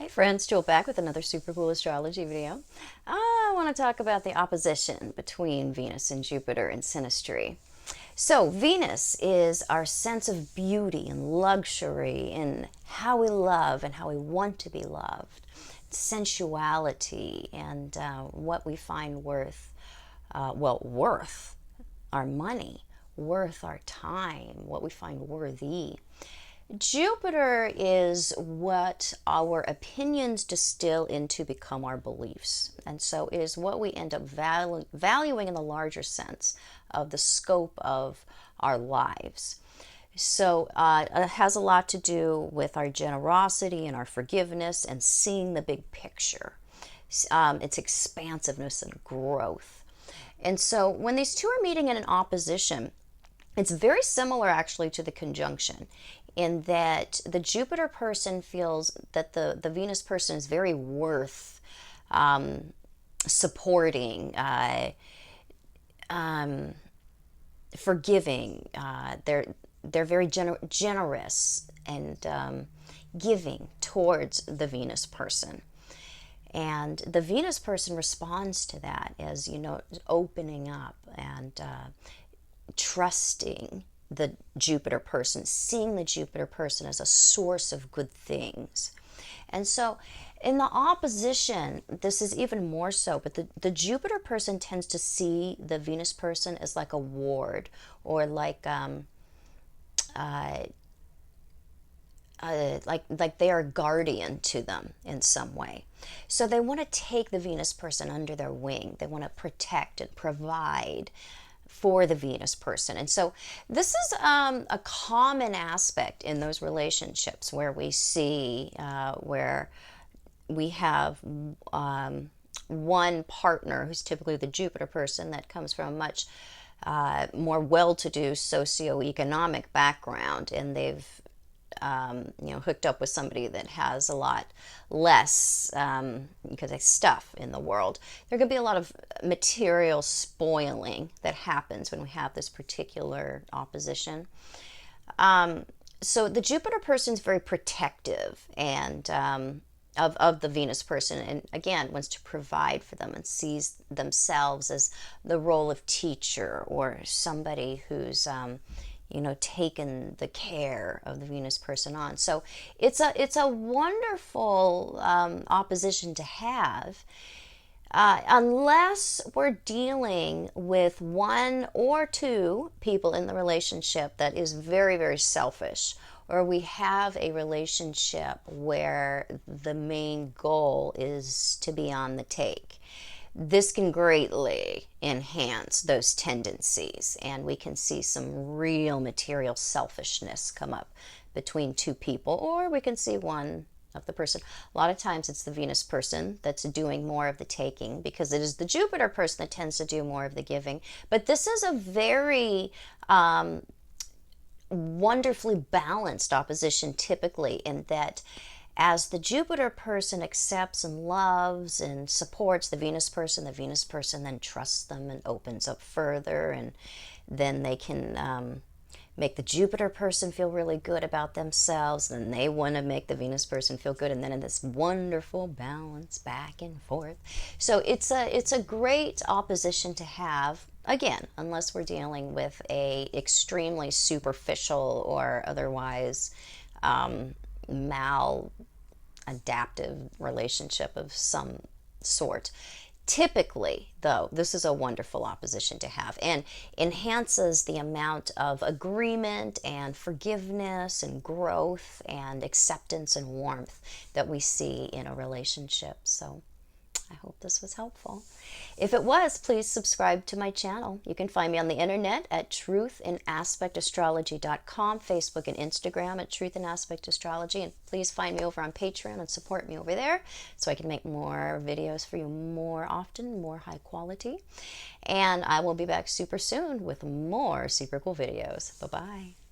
Hey friends, Joel back with another super cool astrology video. I want to talk about the opposition between Venus and Jupiter in Synastry. So Venus is our sense of beauty and luxury and how we love and how we want to be loved, sensuality, and what we find worth, worth our money, worth our time, what we find worthy. Jupiter is what our opinions distill into become our beliefs. And so it is what we end up valuing in the larger sense of the scope of our lives. So it has a lot to do with our generosity and our forgiveness and seeing the big picture. Its expansiveness and growth. And so when these two are meeting in an opposition, it's very similar actually to the conjunction in that the Jupiter person feels that the Venus person is very worth supporting, forgiving. They're very generous and giving towards the Venus person. And the Venus person responds to that as, opening up and trusting the Jupiter person, seeing the Jupiter person as a source of good things. And so in the opposition, this is even more so, but the Jupiter person tends to see the Venus person as like a ward or like they are a guardian to them in some way. So they want to take the Venus person under their wing. They want to protect and provide for the Venus person. And so this is a common aspect in those relationships where we see where we have one partner who's typically the Jupiter person that comes from a much more well-to-do socioeconomic background, and they've hooked up with somebody that has a lot less because they stuff in the world. There could be a lot of material spoiling that happens when we have this particular opposition. So the Jupiter person is very protective and of the Venus person, and again wants to provide for them and sees themselves as the role of teacher or somebody who's taken the care of the Venus person on. So it's a wonderful opposition to have, unless we're dealing with one or two people in the relationship that is very, very selfish, or we have a relationship where the main goal is to be on the take. This can greatly enhance those tendencies, and we can see some real material selfishness come up between two people, or we can see one of the person. A lot of times it's the Venus person that's doing more of the taking because it is the Jupiter person that tends to do more of the giving. But this is a very wonderfully balanced opposition typically, in that as the Jupiter person accepts and loves and supports the Venus person then trusts them and opens up further, and then they can make the Jupiter person feel really good about themselves, and they want to make the Venus person feel good, and then in this wonderful balance back and forth. So it's a great opposition to have, again, unless we're dealing with a extremely superficial or otherwise maladaptive relationship of some sort. Typically, though, this is a wonderful opposition to have and enhances the amount of agreement and forgiveness and growth and acceptance and warmth that we see in a relationship. So I hope this was helpful. If it was, please subscribe to my channel. You can find me on the internet at truthinAspectAstrology.com, Facebook and Instagram at Truth in Aspect Astrology, and please find me over on Patreon and support me over there so I can make more videos for you more often, more high quality. And I will be back super soon with more super cool videos. Bye-bye.